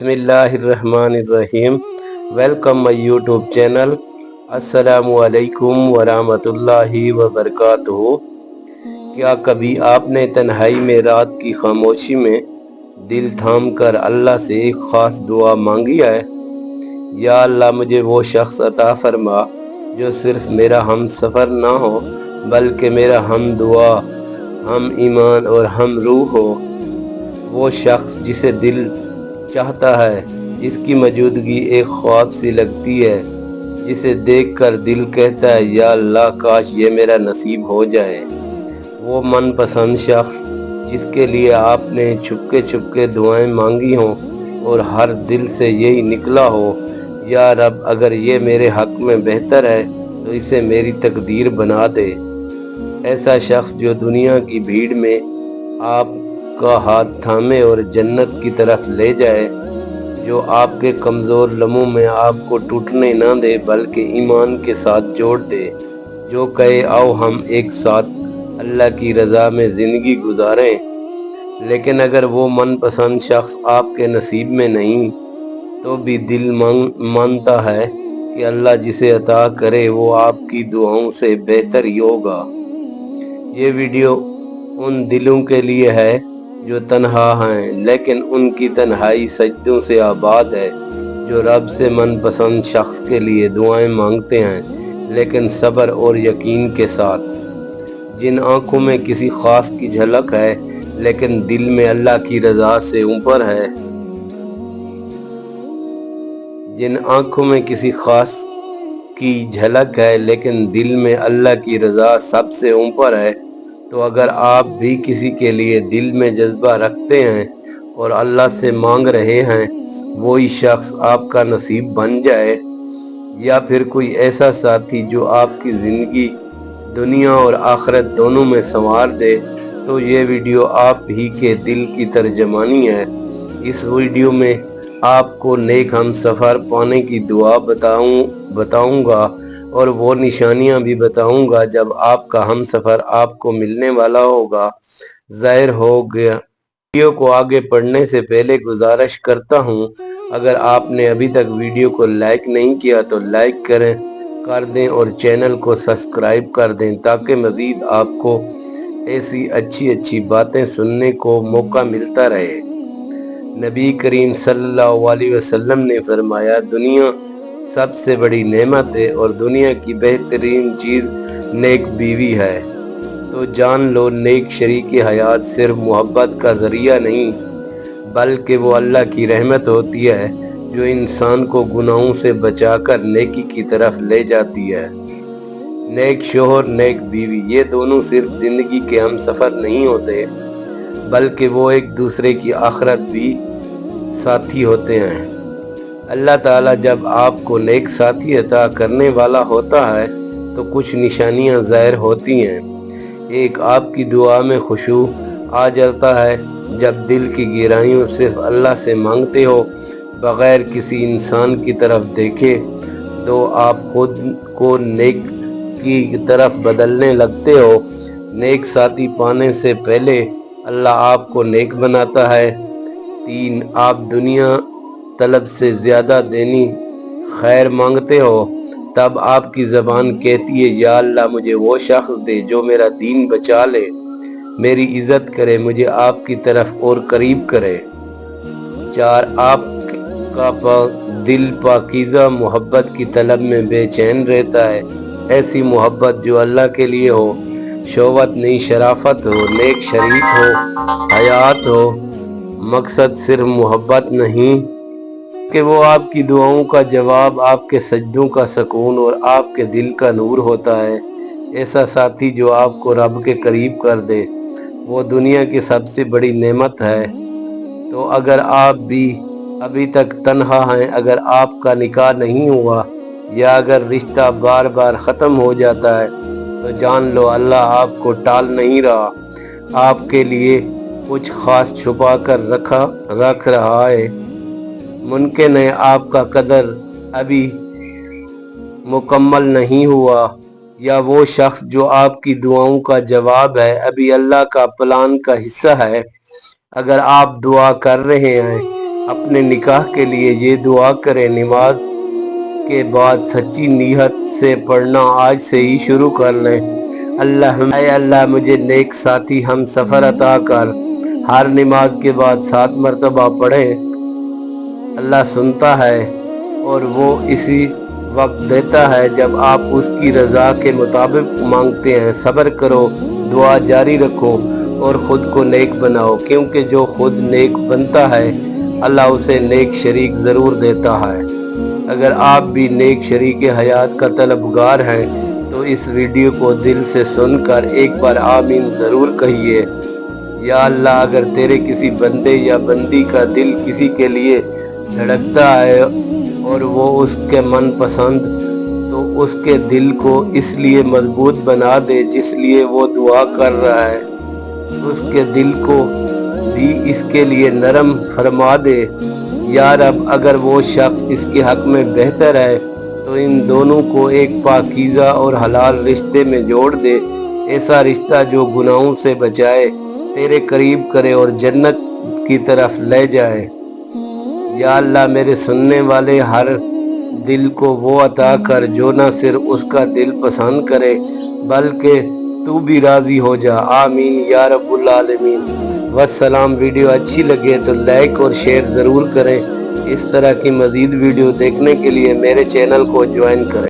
बिस्मिल्लाहिर्रहमानिर्रहीम। Welcome my YouTube channel. अस्सलामु अलैकुम वरहमतुल्लाहि वबरकातुहू। क्या कभी आपने तन्हाई में रात की खामोशी में दिल थाम कर अल्लाह से एक ख़ास दुआ मांगी है? या अल्लाह, मुझे वो शख्स अता फरमा जो सिर्फ मेरा हम सफ़र ना हो बल्कि मेरा हम दुआ, हम ईमान और हम रूह हो। वो शख्स जिसे दिल चाहता है, जिसकी मौजूदगी एक ख्वाब सी लगती है, जिसे देखकर दिल कहता है या अल्लाह, काश ये मेरा नसीब हो जाए। वो मनपसंद शख्स जिसके लिए आपने छुपके छुपके दुआएं मांगी हों और हर दिल से यही निकला हो, या रब, अगर ये मेरे हक में बेहतर है तो इसे मेरी तकदीर बना दे। ऐसा शख्स जो दुनिया की भीड़ में आपका हाथ थामे और जन्नत की तरफ ले जाए, जो आपके कमज़ोर लम्हों में आपको टूटने ना दे बल्कि ईमान के साथ जोड़ दे, जो कहे आओ हम एक साथ अल्लाह की रज़ा में ज़िंदगी गुजारें। लेकिन अगर वो मनपसंद शख्स आपके नसीब में नहीं, तो भी दिल मानता है कि अल्लाह जिसे अता करे वो आपकी दुआओं से बेहतर ही होगा। ये वीडियो उन दिलों के लिए है जो तन्हा हैं लेकिन उनकी तन्हाई सजदों से आबाद है, जो रब से मनपसंद शख्स के लिए दुआएं मांगते हैं लेकिन सब्र और यकीन के साथ, जिन आँखों में किसी ख़ास की झलक है लेकिन दिल में अल्लाह की रज़ा से ऊपर है, जिन आँखों में किसी ख़ास की झलक है लेकिन दिल में अल्लाह की रज़ा सबसे ऊपर है। तो अगर आप भी किसी के लिए दिल में जज्बा रखते हैं और अल्लाह से मांग रहे हैं वही शख्स आपका नसीब बन जाए, या फिर कोई ऐसा साथी जो आपकी ज़िंदगी दुनिया और आखिरत दोनों में संवार दे, तो ये वीडियो आप ही के दिल की तर्जमानी है। इस वीडियो में आपको नेक हम सफ़र पाने की दुआ बताऊंगा और वो निशानियां भी बताऊंगा जब आपका हम सफ़र आपको मिलने वाला होगा। ज़ाहिर हो गया। वीडियो को आगे पढ़ने से पहले गुजारिश करता हूं, अगर आपने अभी तक वीडियो को लाइक नहीं किया तो लाइक कर दें और चैनल को सब्सक्राइब कर दें ताकि मज़ीद आपको ऐसी अच्छी अच्छी बातें सुनने को मौका मिलता रहे। नबी करीम सल्लल्लाहु अलैहि वसल्लम ने फरमाया, दुनिया सबसे बड़ी नेमत है और दुनिया की बेहतरीन चीज़ नेक बीवी है। तो जान लो, नेक शरीक हयात सिर्फ मोहब्बत का ज़रिया नहीं बल्कि वो अल्लाह की रहमत होती है जो इंसान को गुनाहों से बचाकर नेकी की तरफ ले जाती है। नेक शोहर, नेक बीवी, ये दोनों सिर्फ ज़िंदगी के हम सफ़र नहीं होते बल्कि वो एक दूसरे की आखिरत भी साथी होते हैं। अल्लाह ताला जब आपको नेक साथी अता करने वाला होता है तो कुछ निशानियां ज़ाहिर होती हैं। एक, आपकी दुआ में खुशू आ जाता है। जब दिल की गहराइयों सिर्फ अल्लाह से मांगते हो बग़ैर किसी इंसान की तरफ देखे, तो आप खुद को नेक की तरफ बदलने लगते हो। नेक साथी पाने से पहले अल्लाह आपको नेक बनाता है। 3, आप दुनिया तलब से ज़्यादा देनी खैर मांगते हो। तब आपकी ज़बान कहती है या अल्लाह, मुझे वो शख्स दे जो मेरा दीन बचा ले, मेरी इज़्ज़त करे, मुझे आपकी तरफ और करीब करे। 4, आपका दिल पाकीज़ा मोहब्बत की तलब में बेचैन रहता है। ऐसी मोहब्बत जो अल्लाह के लिए हो, शोहवत नहीं शराफत हो, नेक शरीक हो, हयात हो। मकसद सिर्फ मोहब्बत नहीं कि वो आपकी दुआओं का जवाब, आपके सजदों का सुकून और आपके दिल का नूर होता है। ऐसा साथी जो आपको रब के करीब कर दे, वो दुनिया की सबसे बड़ी नेमत है। तो अगर आप भी अभी तक तन्हा हैं, अगर आपका निकाह नहीं हुआ या अगर रिश्ता बार बार ख़त्म हो जाता है, तो जान लो अल्लाह आपको टाल नहीं रहा, आपके लिए कुछ ख़ास छुपा कर रख रहा है। मुमकिन है आपका कदर अभी मुकम्मल नहीं हुआ, या वो शख्स जो आपकी दुआओं का जवाब है अभी अल्लाह का प्लान का हिस्सा है। अगर आप दुआ कर रहे हैं, اپنے نکاح کے لیے یہ دعا کریں، نماز کے بعد سچی نیت سے پڑھنا آج سے ہی شروع کر لیں۔ اے اللہ مجھے نیک ساتھی ہم سفر عطا کر۔ ہر نماز کے بعد 7 مرتبہ پڑھیں۔ اللہ سنتا ہے اور وہ اسی وقت دیتا ہے جب آپ اس کی رضا کے مطابق مانگتے ہیں۔ صبر کرو، دعا جاری رکھو اور خود کو نیک بناؤ، کیونکہ جو خود نیک بنتا ہے اللہ اسے نیک شریک ضرور دیتا ہے۔ اگر آپ بھی نیک شریک حیات کا طلبگار ہیں تو اس ویڈیو کو دل سے سن کر ایک بار آمین ضرور کہیے۔ یا اللہ، اگر تیرے کسی بندے یا بندی کا دل کسی کے لیے دھڑکتا ہے اور وہ اس کے من پسند، تو اس کے دل کو اس لیے مضبوط بنا دے جس لیے وہ دعا کر رہا ہے، اس کے دل کو بھی اس کے لیے نرم فرما دے۔ یا رب، اگر وہ شخص اس کے حق میں بہتر ہے تو ان دونوں کو ایک پاکیزہ اور حلال رشتے میں جوڑ دے، ایسا رشتہ جو گناہوں سے بچائے، تیرے قریب کرے اور جنت کی طرف لے جائے۔ یا اللہ، میرے سننے والے ہر دل کو وہ عطا کر جو نہ صرف اس کا دل پسند کرے بلکہ تو بھی راضی ہو جا۔ آمین یا رب العالمین۔ والسلام۔ ویڈیو اچھی لگے تو لائک اور شیئر ضرور کریں۔ اس طرح کی مزید ویڈیو دیکھنے کے لیے میرے چینل کو جوائن کریں۔